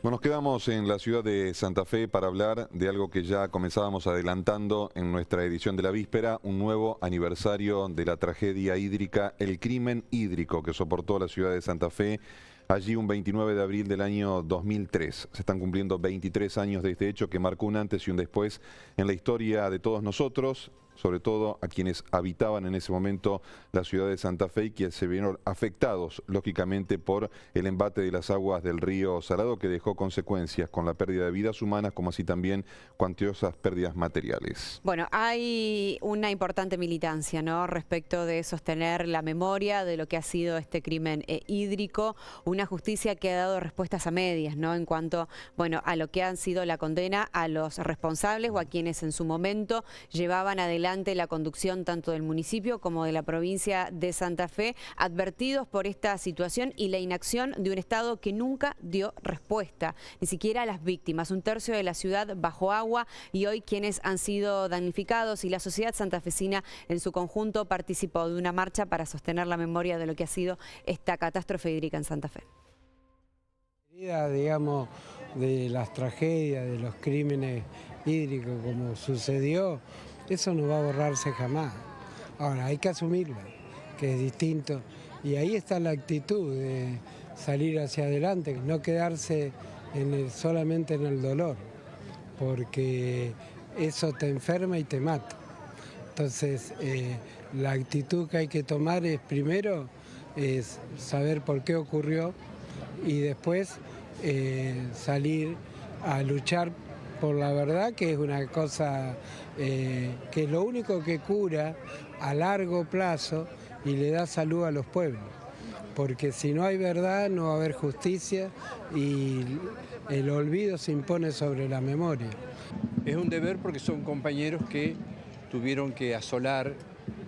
Bueno, nos quedamos en la ciudad de Santa Fe para hablar de algo que ya comenzábamos adelantando en nuestra edición de la víspera, un nuevo aniversario de la tragedia hídrica, el crimen hídrico que soportó la ciudad de Santa Fe allí un 29 de abril del año 2003. Se están cumpliendo 23 años de este hecho que marcó un antes y un después en la historia de todos nosotros, sobre todo a quienes habitaban en ese momento la ciudad de Santa Fe y que se vieron afectados, lógicamente, por el embate de las aguas del río Salado, que dejó consecuencias con la pérdida de vidas humanas, como así también cuantiosas pérdidas materiales. Bueno, hay una importante militancia, ¿no?, respecto de sostener la memoria de lo que ha sido este crimen hídrico, una justicia que ha dado respuestas a medias, ¿no?, en cuanto, bueno, a lo que han sido la condena a los responsables o a quienes en su momento llevaban adelante la conducción tanto del municipio como de la provincia de Santa Fe, advertidos por esta situación y la inacción de un Estado que nunca dio respuesta, ni siquiera a las víctimas. Un tercio de la ciudad bajo agua y hoy quienes han sido damnificados y la sociedad santafesina en su conjunto participó de una marcha para sostener la memoria de lo que ha sido esta catástrofe hídrica en Santa Fe. Digamos, de las tragedias, de los crímenes hídricos como sucedió, eso no va a borrarse jamás. Ahora, hay que asumirlo, que es distinto. Y ahí está la actitud de salir hacia adelante, no quedarse solamente en el dolor, porque eso te enferma y te mata. Entonces, la actitud que hay que tomar es, primero, es saber por qué ocurrió y después salir a luchar por la verdad, que es una cosa que es lo único que cura a largo plazo y le da salud a los pueblos. Porque si no hay verdad, no va a haber justicia y el olvido se impone sobre la memoria. Es un deber porque son compañeros que tuvieron que asolar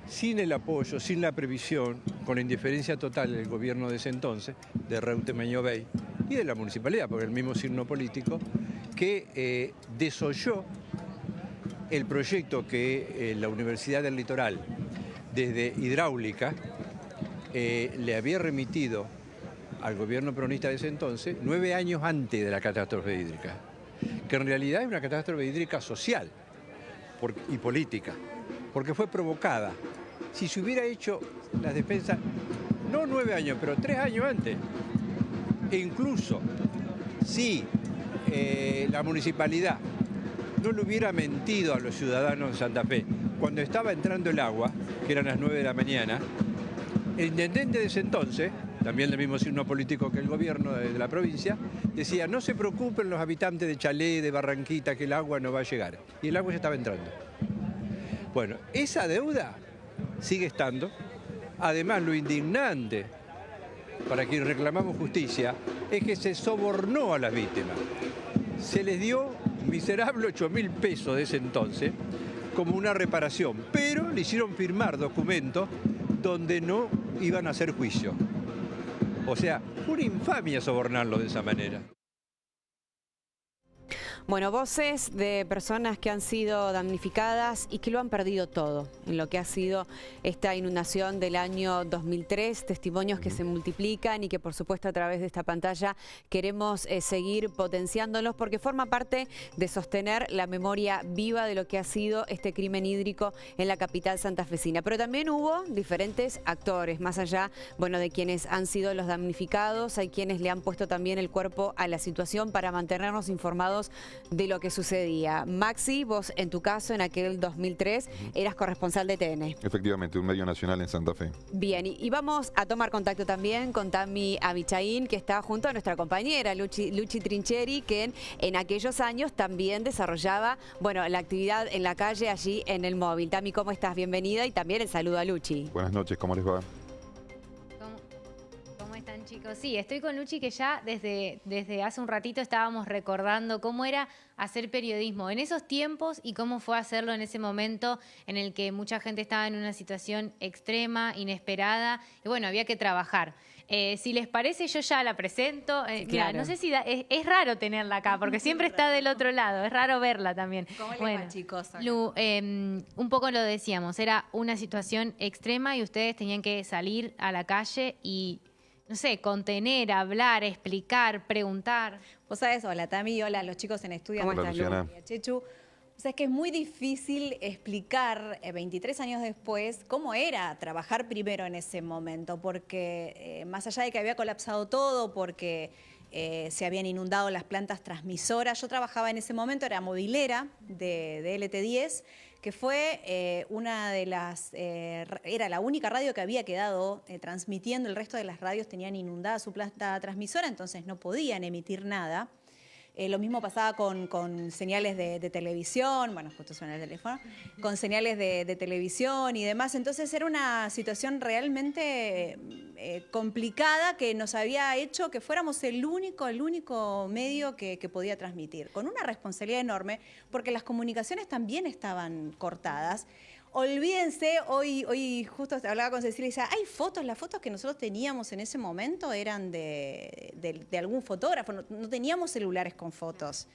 sin el apoyo, sin la previsión, con la indiferencia total del gobierno de ese entonces, de Reutemann Bey, y de la municipalidad, porque el mismo signo político, que desoyó el proyecto que la Universidad del Litoral, desde hidráulica, le había remitido al gobierno peronista de ese entonces, 9 años antes de la catástrofe hídrica, que en realidad es una catástrofe hídrica social y política, porque fue provocada. Si se hubiera hecho las defensas, no 9 años, pero 3 años antes, e incluso si la municipalidad no le hubiera mentido a los ciudadanos de Santa Fe cuando estaba entrando el agua, que eran las 9 de la mañana, el intendente de ese entonces, también del mismo signo político que el gobierno de la provincia, decía: no se preocupen los habitantes de Chalé, de Barranquita, que el agua no va a llegar. Y el agua ya estaba entrando. Bueno, esa deuda sigue estando. Además, lo indignante para quienes reclamamos justicia es que se sobornó a las víctimas. Se les dio miserable 8.000 pesos de ese entonces como una reparación, pero le hicieron firmar documentos donde no iban a hacer juicio. O sea, una infamia sobornarlo de esa manera. Bueno, voces de personas que han sido damnificadas y que lo han perdido todo en lo que ha sido esta inundación del año 2003, testimonios que se multiplican y que por supuesto a través de esta pantalla queremos seguir potenciándolos porque forma parte de sostener la memoria viva de lo que ha sido este crimen hídrico en la capital santafesina. Pero también hubo diferentes actores, más allá, bueno, de quienes han sido los damnificados, hay quienes le han puesto también el cuerpo a la situación para mantenernos informados de lo que sucedía. Maxi, vos en tu caso, en aquel 2003, eras corresponsal de TN. Efectivamente, un medio nacional en Santa Fe. Bien, y vamos a tomar contacto también con Tami Abichaín, que está junto a nuestra compañera Luchi Trincheri, que en aquellos años también desarrollaba, bueno, la actividad en la calle allí en el móvil. Tami, ¿cómo estás? Bienvenida y también el saludo a Luchi. Buenas noches, ¿cómo les va? ¿Cómo están, chicos? Sí, estoy con Luchi, que ya desde hace un ratito estábamos recordando cómo era hacer periodismo en esos tiempos y cómo fue hacerlo en ese momento en el que mucha gente estaba en una situación extrema, inesperada, y bueno, había que trabajar. Si les parece, yo ya la presento. Claro. Mira, no sé si es raro tenerla acá, porque siempre está del otro lado, es raro verla también. ¿Cómo les va, chicos? Lu, un poco lo decíamos, era una situación extrema y ustedes tenían que salir a la calle y no sé, contener, hablar, explicar, preguntar. Vos sabés, hola Tami, hola a los chicos en estudio. ¿Cómo estás, Luciana? Y a Chechu. O sea, es que es muy difícil explicar 23 años después cómo era trabajar primero en ese momento, porque más allá de que había colapsado todo, porque se habían inundado las plantas transmisoras, yo trabajaba en ese momento, era movilera de LT10, que fue una de las, era la única radio que había quedado transmitiendo, el resto de las radios tenían inundada su planta transmisora, entonces no podían emitir nada. Lo mismo pasaba con señales de televisión, bueno, justo suena el teléfono, con señales de televisión y demás. Entonces era una situación realmente complicada que nos había hecho que fuéramos el único medio que podía transmitir, con una responsabilidad enorme, porque las comunicaciones también estaban cortadas. Olvídense, hoy justo hablaba con Cecilia y decía, hay fotos, las fotos que nosotros teníamos en ese momento eran de algún fotógrafo, no teníamos celulares con fotos.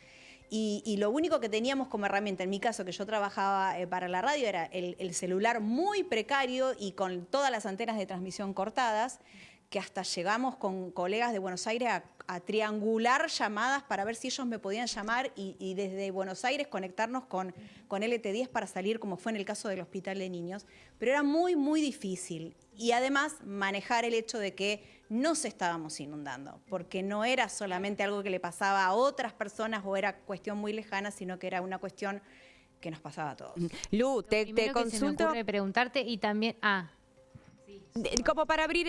Y lo único que teníamos como herramienta, en mi caso que yo trabajaba para la radio, era el celular muy precario y con todas las antenas de transmisión cortadas, que hasta llegamos con colegas de Buenos Aires a triangular llamadas para ver si ellos me podían llamar y desde Buenos Aires conectarnos con LT10 para salir, como fue en el caso del Hospital de Niños. Pero era muy, muy difícil. Y además manejar el hecho de que nos estábamos inundando, porque no era solamente algo que le pasaba a otras personas o era cuestión muy lejana, sino que era una cuestión que nos pasaba a todos. Lu, te Primero que se me consulto... ocurre preguntarte y también... Como para abrir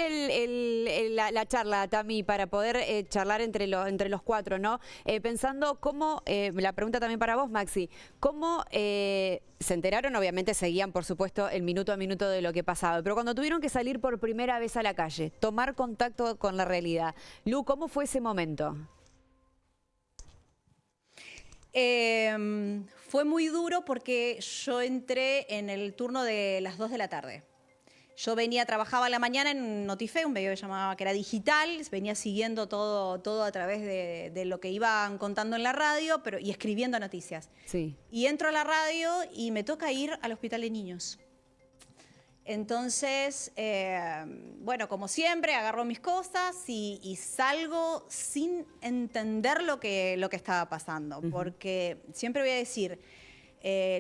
la charla, Tami, para poder charlar entre los cuatro, ¿no? Pensando cómo, la pregunta también para vos, Maxi, ¿cómo se enteraron? Obviamente seguían, por supuesto, el minuto a minuto de lo que pasaba, pero cuando tuvieron que salir por primera vez a la calle, tomar contacto con la realidad. Lu, ¿cómo fue ese momento? Fue muy duro porque yo entré en el turno de las 2 de la tarde. Yo trabajaba a la mañana en Notife, un medio que era digital, venía siguiendo todo a través de lo que iban contando en la radio y escribiendo noticias. Sí. Y entro a la radio y me toca ir al Hospital de Niños. Entonces, bueno, como siempre, agarro mis cosas y salgo sin entender lo que estaba pasando, porque siempre voy a decir...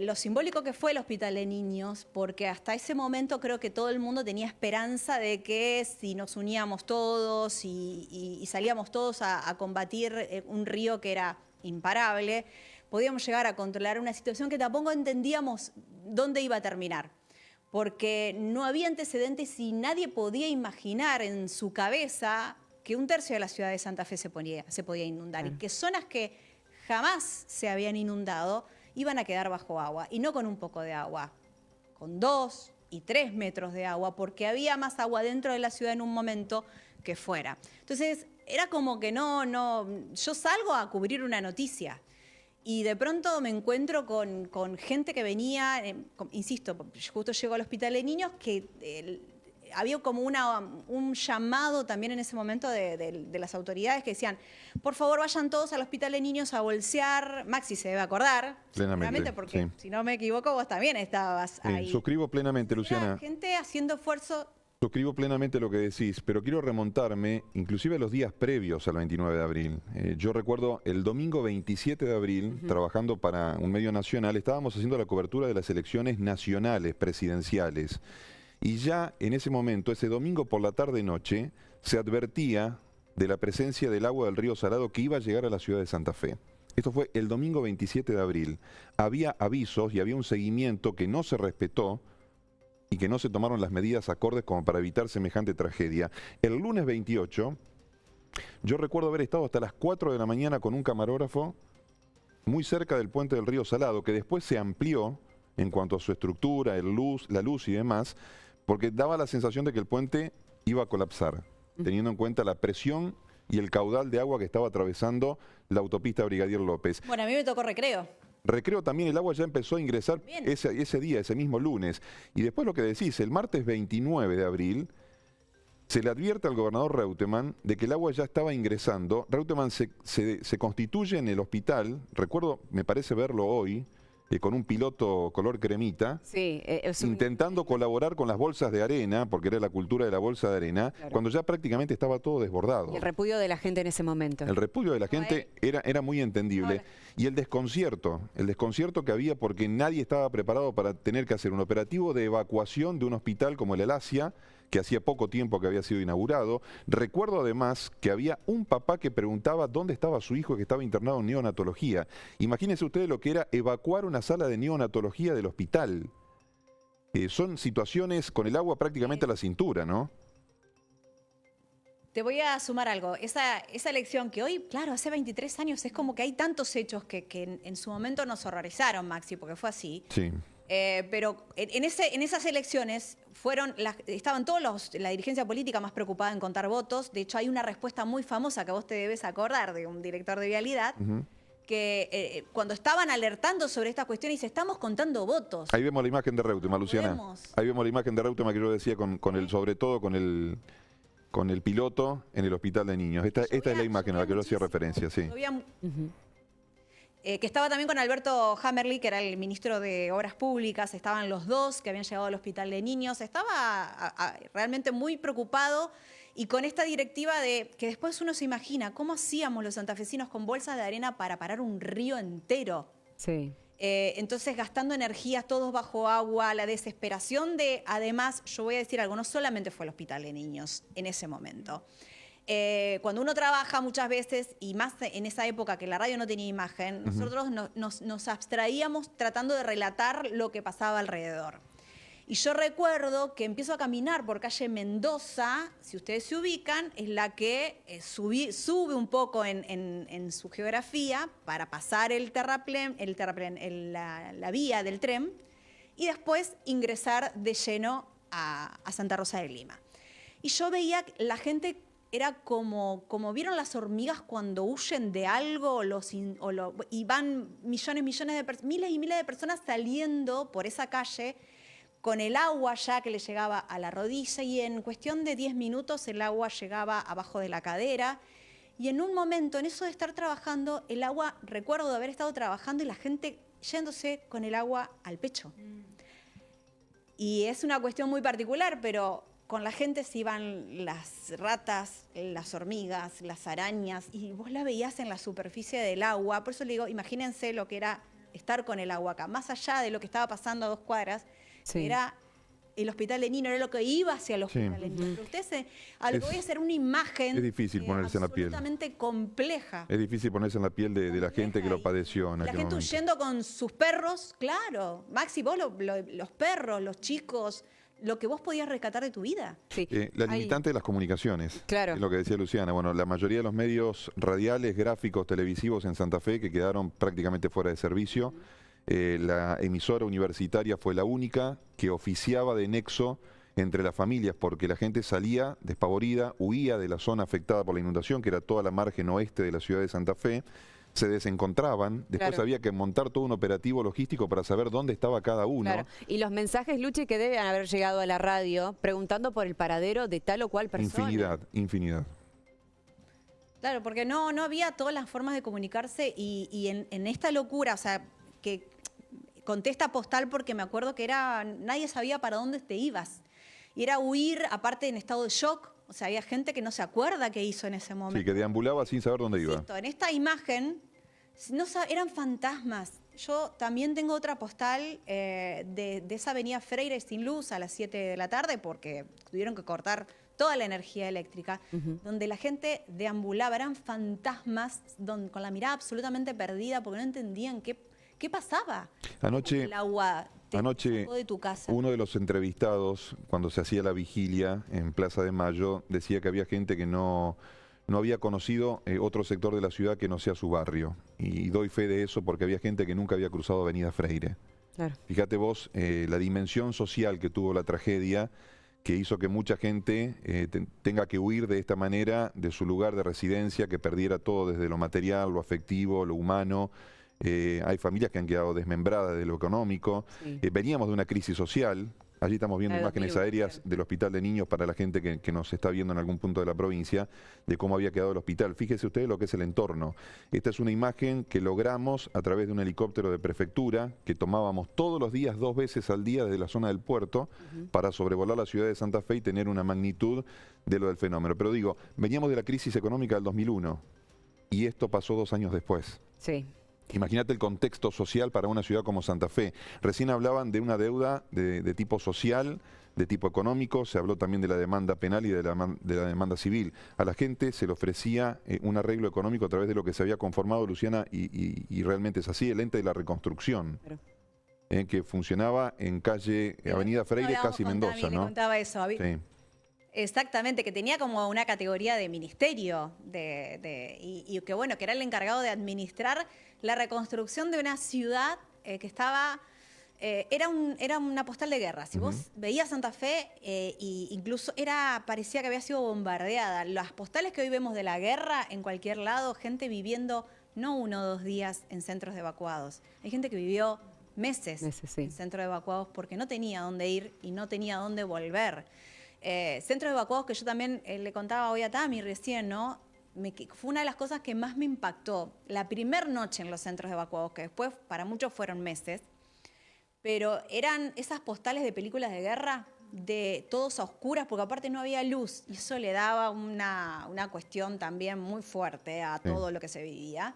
lo simbólico que fue el Hospital de Niños, porque hasta ese momento creo que todo el mundo tenía esperanza de que si nos uníamos todos y salíamos todos a combatir un río que era imparable, podíamos llegar a controlar una situación que tampoco entendíamos dónde iba a terminar, porque no había antecedentes y nadie podía imaginar en su cabeza que un tercio de la ciudad de Santa Fe se podía inundar y que zonas que jamás se habían inundado iban a quedar bajo agua, y no con un poco de agua, con 2 y 3 metros de agua, porque había más agua dentro de la ciudad en un momento que fuera. Entonces, era como que yo salgo a cubrir una noticia, y de pronto me encuentro con gente que venía, insisto, justo llego al Hospital de Niños, que había como un llamado también en ese momento de las autoridades que decían, por favor vayan todos al Hospital de Niños a bolsear. Maxi se debe acordar, plenamente, porque sí. Si no me equivoco vos también estabas ahí. Suscribo plenamente, Luciana. La gente haciendo esfuerzo. Suscribo plenamente lo que decís, pero quiero remontarme inclusive a los días previos al 29 de abril. Yo recuerdo el domingo 27 de abril, trabajando para un medio nacional, estábamos haciendo la cobertura de las elecciones nacionales, presidenciales. Y ya en ese momento, ese domingo por la tarde-noche, se advertía de la presencia del agua del río Salado que iba a llegar a la ciudad de Santa Fe. Esto fue el domingo 27 de abril. Había avisos y había un seguimiento que no se respetó y que no se tomaron las medidas acordes como para evitar semejante tragedia. El lunes 28, yo recuerdo haber estado hasta las 4 de la mañana con un camarógrafo muy cerca del puente del río Salado, que después se amplió en cuanto a su estructura, la luz y demás, porque daba la sensación de que el puente iba a colapsar, teniendo en cuenta la presión y el caudal de agua que estaba atravesando la autopista Brigadier López. Bueno, a mí me tocó Recreo. Recreo también, el agua ya empezó a ingresar ese día, ese mismo lunes. Y después lo que decís, el martes 29 de abril, se le advierte al gobernador Reutemann de que el agua ya estaba ingresando. Reutemann se constituye en el hospital, recuerdo, me parece verlo hoy, con un piloto color cremita, Sí, intentando colaborar con las bolsas de arena, porque era la cultura de la bolsa de arena, Claro. cuando ya prácticamente estaba todo desbordado. el repudio de la gente en ese momento. El repudio de la gente era muy entendible. Y el desconcierto que había porque nadie estaba preparado para tener que hacer un operativo de evacuación de un hospital como el El Asia, que hacía poco tiempo que había sido inaugurado. Recuerdo además que había un papá que preguntaba dónde estaba su hijo que estaba internado en neonatología. Imagínense ustedes lo que era evacuar una sala de neonatología del hospital. Son situaciones con el agua prácticamente a la cintura, ¿no? Te voy a sumar algo. Esa elección que hoy, claro, hace 23 años, es como que hay tantos hechos que en su momento nos horrorizaron, Maxi, porque fue así. Sí. Pero en esas elecciones estaban la dirigencia política más preocupada en contar votos. De hecho, hay una respuesta muy famosa que vos te debes acordar de un director de vialidad, que cuando estaban alertando sobre esta cuestión dice, estamos contando votos. Ahí vemos la imagen de Reutemann, Luciana. Podemos. Ahí vemos la imagen de Reutemann que yo decía sobre todo con el piloto en el hospital de niños. Esta es la imagen a la que yo hacía referencia, sí. Que estaba también con Alberto Hammerly, que era el ministro de Obras Públicas, estaban los dos que habían llegado al hospital de niños, estaba realmente muy preocupado y con esta directiva de que después uno se imagina cómo hacíamos los santafesinos con bolsas de arena para parar un río entero. Sí. Entonces gastando energías todos bajo agua, la desesperación de, además, yo voy a decir algo, no solamente fue el hospital de niños en ese momento. Cuando uno trabaja muchas veces, y más en esa época que la radio no tenía imagen, nosotros nos abstraíamos tratando de relatar lo que pasaba alrededor. Y yo recuerdo que empiezo a caminar por calle Mendoza, si ustedes se ubican, es la que sube un poco en su geografía para pasar la vía del tren y después ingresar de lleno a Santa Rosa de Lima. Y yo veía la gente, era como vieron las hormigas cuando huyen de algo y van miles y miles de personas saliendo por esa calle con el agua ya que le llegaba a la rodilla y en cuestión de 10 minutos el agua llegaba abajo de la cadera. Y en un momento, en eso de estar trabajando, el agua, recuerdo de haber estado trabajando y la gente yéndose con el agua al pecho. Y es una cuestión muy particular, pero con la gente se iban las ratas, las hormigas, las arañas, y vos la veías en la superficie del agua. Por eso le digo, imagínense lo que era estar con el agua acá. Más allá de lo que estaba pasando a 2 cuadras, Sí. era el hospital de niños, era lo que iba hacia el hospital de niños. Pero ustedes, voy a hacer una imagen es difícil ponerse en la piel. absolutamente compleja. Es difícil ponerse en la piel de la gente que lo padeció en La aquel gente momento. huyendo con sus perros, claro. Maxi, vos los perros, los chicos, lo que vos podías rescatar de tu vida. Sí. La limitante de las comunicaciones, Claro. es lo que decía Luciana. Bueno, la mayoría de los medios radiales, gráficos, televisivos en Santa Fe que quedaron prácticamente fuera de servicio. La emisora universitaria fue la única que oficiaba de nexo entre las familias porque la gente salía despavorida, huía de la zona afectada por la inundación, que era toda la margen oeste de la ciudad de Santa Fe. Se desencontraban, después Claro. había que montar todo un operativo logístico para saber dónde estaba cada uno. Claro. Y los mensajes, Luchi, que deben haber llegado a la radio preguntando por el paradero de tal o cual persona. Infinidad. Claro, porque no había todas las formas de comunicarse y en esta locura, o sea, que contesta postal porque me acuerdo que nadie sabía para dónde te ibas. Y era huir, aparte en estado de shock, o sea, había gente que no se acuerda qué hizo en ese momento. Sí, que deambulaba sin saber dónde iba. Insisto, en esta imagen eran fantasmas. Yo también tengo otra postal de esa avenida Freire sin luz a las 7 de la tarde porque tuvieron que cortar toda la energía eléctrica, donde la gente deambulaba, eran fantasmas con la mirada absolutamente perdida porque no entendían qué pasaba. Anoche, El agua te sacó de tu casa. Uno de los entrevistados, cuando se hacía la vigilia en Plaza de Mayo, decía que había gente que no había conocido otro sector de la ciudad que no sea su barrio. Y doy fe de eso porque había gente que nunca había cruzado Avenida Freire. Claro. Fíjate vos la dimensión social que tuvo la tragedia, que hizo que mucha gente tenga que huir de esta manera de su lugar de residencia, que perdiera todo desde lo material, lo afectivo, lo humano. Hay familias que han quedado desmembradas de lo económico. Sí. Veníamos de una crisis social Allí estamos viendo La de imágenes 2001, aéreas claro. del Hospital de Niños para la gente que nos está viendo en algún punto de la provincia, de cómo había quedado el hospital. Fíjese ustedes lo que es el entorno. Esta es una imagen que logramos a través de un helicóptero de prefectura que tomábamos todos los días, 2 veces al día desde la zona del puerto para sobrevolar la ciudad de Santa Fe y tener una magnitud de lo del fenómeno. Pero digo, veníamos de la crisis económica del 2001 y esto pasó 2 años después. Sí. Imagínate el contexto social para una ciudad como Santa Fe. Recién hablaban de una deuda de tipo social, de tipo económico, se habló también de la demanda penal y de la demanda civil. A la gente se le ofrecía un arreglo económico a través de lo que se había conformado, Luciana, y realmente es así, el ente de la reconstrucción, que funcionaba en calle Avenida Freire, casi Mendoza, Le ¿no? contaba eso. Sí. Exactamente, que tenía como una categoría de ministerio y que bueno, que era el encargado de administrar la reconstrucción de una ciudad que estaba, era una postal de guerra. Si vos veías Santa Fe, incluso parecía que había sido bombardeada. Las postales que hoy vemos de la guerra en cualquier lado, gente viviendo no 1 o 2 días en centros de evacuados. Hay gente que vivió meses sí. en centros de evacuados porque no tenía dónde ir y no tenía dónde volver. Centros de evacuados que yo también le contaba hoy a Tami recién, ¿no? Fue una de las cosas que más me impactó. La primera noche en los centros de evacuados, que después para muchos fueron meses, pero eran esas postales de películas de guerra, de todos a oscuras, porque aparte no había luz, y eso le daba una cuestión también muy fuerte a todo lo que se vivía.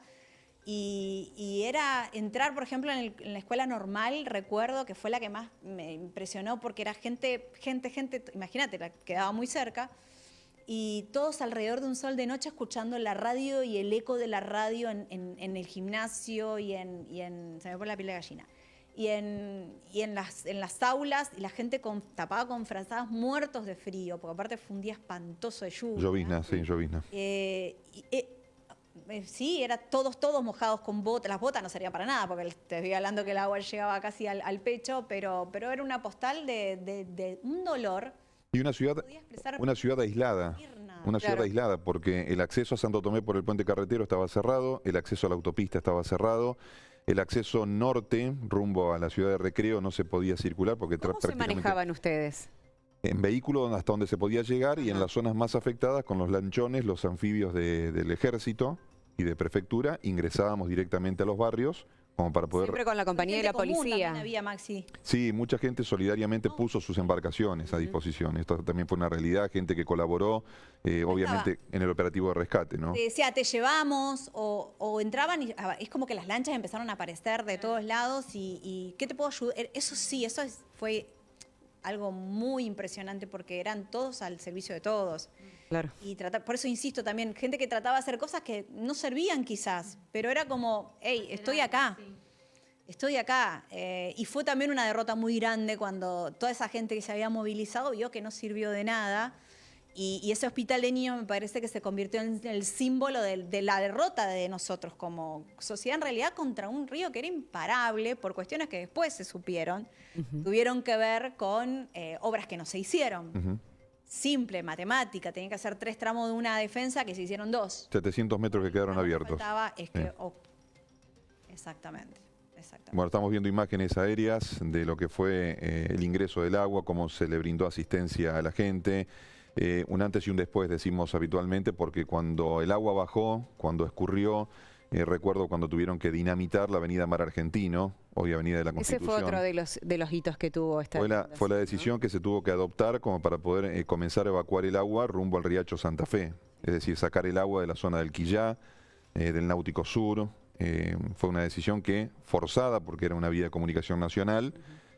Y era entrar, por ejemplo, en la escuela normal, recuerdo que fue la que más me impresionó porque era gente, imagínate, la quedaba muy cerca, y todos alrededor de un sol de noche escuchando la radio y el eco de la radio en el gimnasio y en se me pone la piel de gallina, y en las aulas, y la gente tapada con frazadas, muertos de frío, porque aparte fue un día espantoso de lluvia. Llovizna, sí, llovizna. Sí, era todos mojados con botas. Las botas no servían para nada, porque te estoy hablando que el agua llegaba casi al pecho, pero era una postal de un dolor. Y una ciudad aislada. Una ciudad aislada, porque el acceso a Santo Tomé por el puente carretero estaba cerrado, el acceso a la autopista estaba cerrado, el acceso norte, rumbo a la ciudad de Recreo, no se podía circular porque ¿Cómo se manejaban ustedes? En vehículos hasta donde se podía llegar y en las zonas más afectadas con los lanchones, los anfibios del ejército y de prefectura, ingresábamos directamente a los barrios como para poder... Siempre con la compañía de la policía. Había, Maxi. Sí, mucha gente solidariamente puso sus embarcaciones a disposición. Esto también fue una realidad, gente que colaboró, obviamente, en el operativo de rescate, ¿no? Te decía, te llevamos, o entraban y es como que las lanchas empezaron a aparecer de todos lados y ¿qué te puedo ayudar? Eso sí, fue algo muy impresionante porque eran todos al servicio de todos. Claro. Y por eso insisto también, gente que trataba de hacer cosas que no servían quizás, pero era como, hey, estoy acá. Estoy acá. Y fue también una derrota muy grande cuando toda esa gente que se había movilizado vio que no sirvió de nada. Y ese hospital de niños me parece que se convirtió en el símbolo de la derrota de nosotros como sociedad, en realidad, contra un río que era imparable por cuestiones que después se supieron. Tuvieron que ver con obras que no se hicieron. Simple, matemática. Tenían que hacer 3 tramos de una defensa que se hicieron 2. 700 metros que quedaron abiertos. Exactamente. Bueno, estamos viendo imágenes aéreas de lo que fue el ingreso del agua, cómo se le brindó asistencia a la gente. Un antes y un después, decimos habitualmente, porque cuando el agua bajó, cuando escurrió, recuerdo cuando tuvieron que dinamitar la avenida Mar Argentino, hoy avenida de la Constitución. Ese fue otro de los hitos que tuvo esta Fue la decisión que se tuvo que adoptar como para poder comenzar a evacuar el agua rumbo al riacho Santa Fe. Es decir, sacar el agua de la zona del Quillá, del Náutico Sur. Fue una decisión que, forzada porque era una vía de comunicación nacional,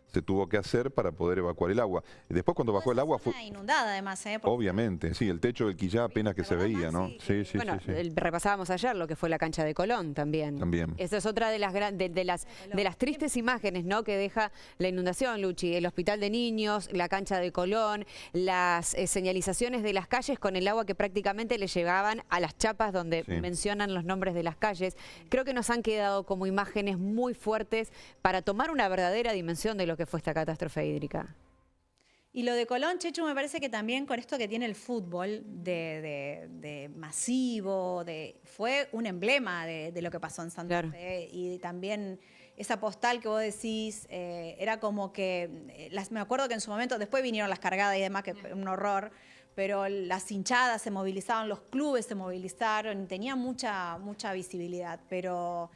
se tuvo que hacer para poder evacuar el agua. Y después cuando bajó el agua fue... inundada además, Obviamente, sí, el techo del Quillá apenas que se veía, ¿no? Sí. Bueno, repasábamos ayer lo que fue la cancha de Colón también. Esa es otra de las tristes imágenes, ¿no?, que deja la inundación, Luchi. El hospital de niños, la cancha de Colón, las señalizaciones de las calles con el agua que prácticamente le llegaban a las chapas donde mencionan los nombres de las calles. Creo que nos han quedado como imágenes muy fuertes para tomar una verdadera dimensión de lo que fue esta catástrofe hídrica. Y lo de Colón, Chechu, me parece que también con esto que tiene el fútbol de masivo, fue un emblema de lo que pasó en Santa Fe. Y también esa postal que vos decís, era como que, me acuerdo que en su momento, después vinieron las cargadas y demás, que fue un horror, pero las hinchadas se movilizaban, los clubes se movilizaron, tenía mucha visibilidad, pero...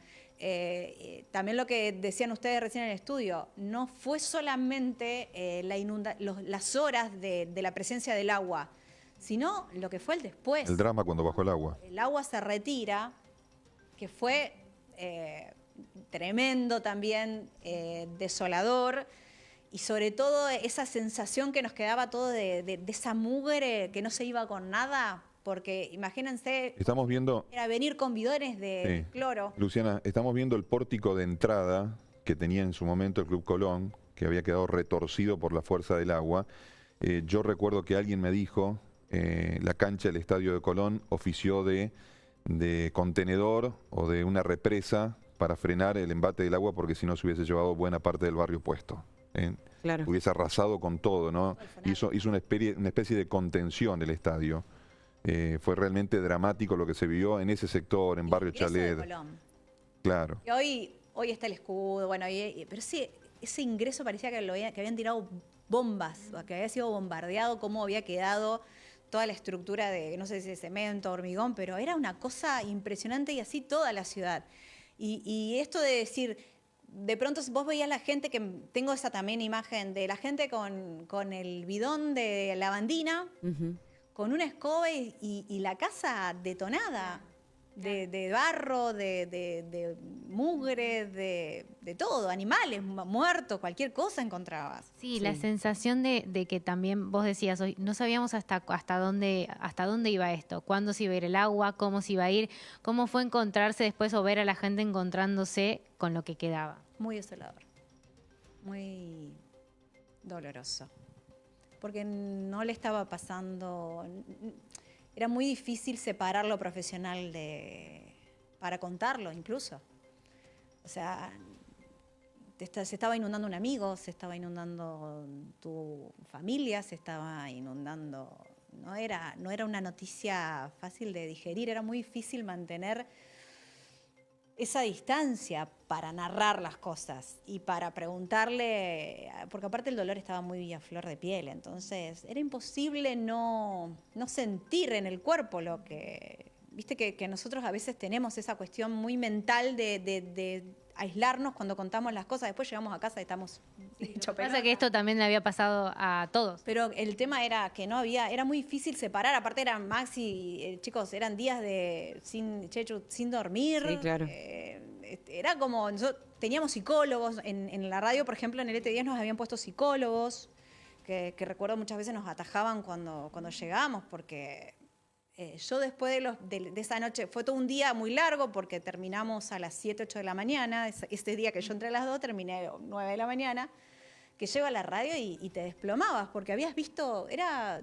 también lo que decían ustedes recién en el estudio, no fue solamente las horas de la presencia del agua, sino lo que fue el después. El drama cuando bajó el agua. El agua se retira, que fue tremendo también, desolador, y sobre todo esa sensación que nos quedaba todo de esa mugre que no se iba con nada. Porque imagínense, estamos viendo, era venir con bidones de cloro. Luciana, estamos viendo el pórtico de entrada que tenía en su momento el Club Colón, que había quedado retorcido por la fuerza del agua. Yo recuerdo que alguien me dijo, la cancha del Estadio de Colón ofició de contenedor o de una represa para frenar el embate del agua, porque si no se hubiese llevado buena parte del barrio puesto. Claro. Hubiese arrasado con todo, ¿no? Hizo una especie de contención del estadio. Fue realmente dramático lo que se vivió en ese sector, en Barrio Chalet. Claro. Y hoy está el escudo, bueno, pero sí, ese ingreso parecía que habían tirado bombas, que había sido bombardeado, cómo había quedado toda la estructura de, no sé si de cemento, hormigón, pero era una cosa impresionante, y así toda la ciudad. Y esto de decir, de pronto vos veías la gente, que tengo esa también imagen de la gente con el bidón de lavandina, con una escoba y la casa detonada, de barro, de mugre, de todo, animales muertos, cualquier cosa encontrabas. Sí, la sensación de que también vos decías hoy, no sabíamos hasta dónde iba esto, cuándo se iba a ir el agua, cómo se iba a ir, cómo fue encontrarse después o ver a la gente encontrándose con lo que quedaba. Muy desolador, muy doloroso. Porque no le estaba pasando, era muy difícil separar lo profesional para contarlo incluso. O sea, se estaba inundando un amigo, se estaba inundando tu familia, se estaba inundando, no era una noticia fácil de digerir, era muy difícil mantener esa distancia para narrar las cosas y para preguntarle, porque aparte el dolor estaba muy a flor de piel, entonces era imposible no sentir en el cuerpo lo que... Viste que nosotros a veces tenemos esa cuestión muy mental de aislarnos cuando contamos las cosas, después llegamos a casa y estamos hechos pelota. Pasa que esto también le había pasado a todos. Pero el tema era que no había, era muy difícil separar, aparte eran Maxi, chicos, eran días sin dormir. Sí, claro. Era como, teníamos psicólogos, en la radio, por ejemplo, en el ET10 nos habían puesto psicólogos, que recuerdo muchas veces nos atajaban cuando llegábamos, porque... yo después de esa noche, fue todo un día muy largo porque terminamos a las 7, 8 de la mañana, ese día que yo entré a las 2 terminé a 9 de la mañana, que llego a la radio y te desplomabas porque habías visto, era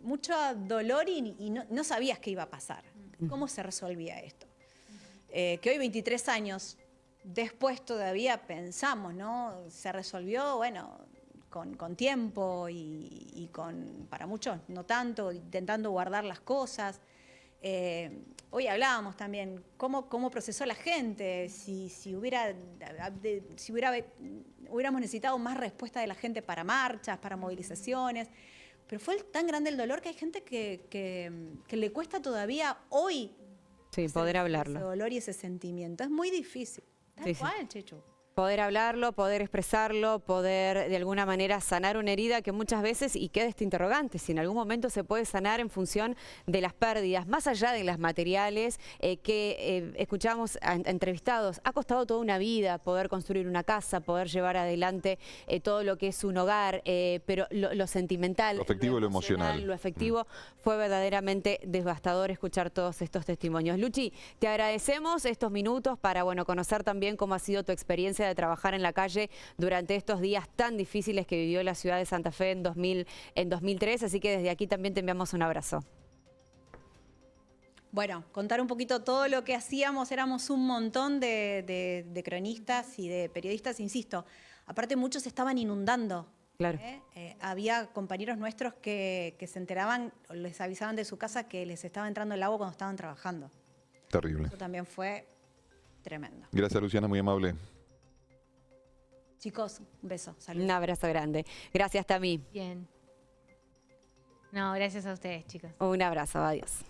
mucho dolor y no sabías qué iba a pasar, cómo se resolvía esto. Que hoy 23 años después todavía pensamos, ¿no? Se resolvió, bueno... Con tiempo y para muchos no tanto, intentando guardar las cosas. Hoy hablábamos también cómo procesó la gente, si hubiéramos necesitado más respuesta de la gente para marchas, para movilizaciones. Pero fue tan grande el dolor que hay gente que le cuesta todavía hoy poder hablarlo. Ese dolor y ese sentimiento. Es muy difícil. Tal cual, Chechu. Poder hablarlo, poder expresarlo, poder de alguna manera sanar una herida que muchas veces, y queda este interrogante, si en algún momento se puede sanar en función de las pérdidas, más allá de las materiales, que escuchamos a entrevistados, ha costado toda una vida poder construir una casa, poder llevar adelante todo lo que es un hogar, pero lo sentimental, lo afectivo y lo emocional. Lo afectivo fue verdaderamente devastador escuchar todos estos testimonios. Luchi, te agradecemos estos minutos para conocer también cómo ha sido tu experiencia de trabajar en la calle durante estos días tan difíciles que vivió la ciudad de Santa Fe en 2003, así que desde aquí también te enviamos un abrazo. Bueno, contar un poquito todo lo que hacíamos, éramos un montón de cronistas y de periodistas, insisto, aparte muchos estaban inundando, Claro. Había compañeros nuestros que se enteraban, les avisaban de su casa que les estaba entrando el agua cuando estaban trabajando. Terrible. Eso también fue tremendo. Gracias, Luciana, muy amable. Chicos, un beso. Saludos. Un abrazo grande. Gracias, Tami. Bien. No, gracias a ustedes, chicos. Un abrazo, adiós.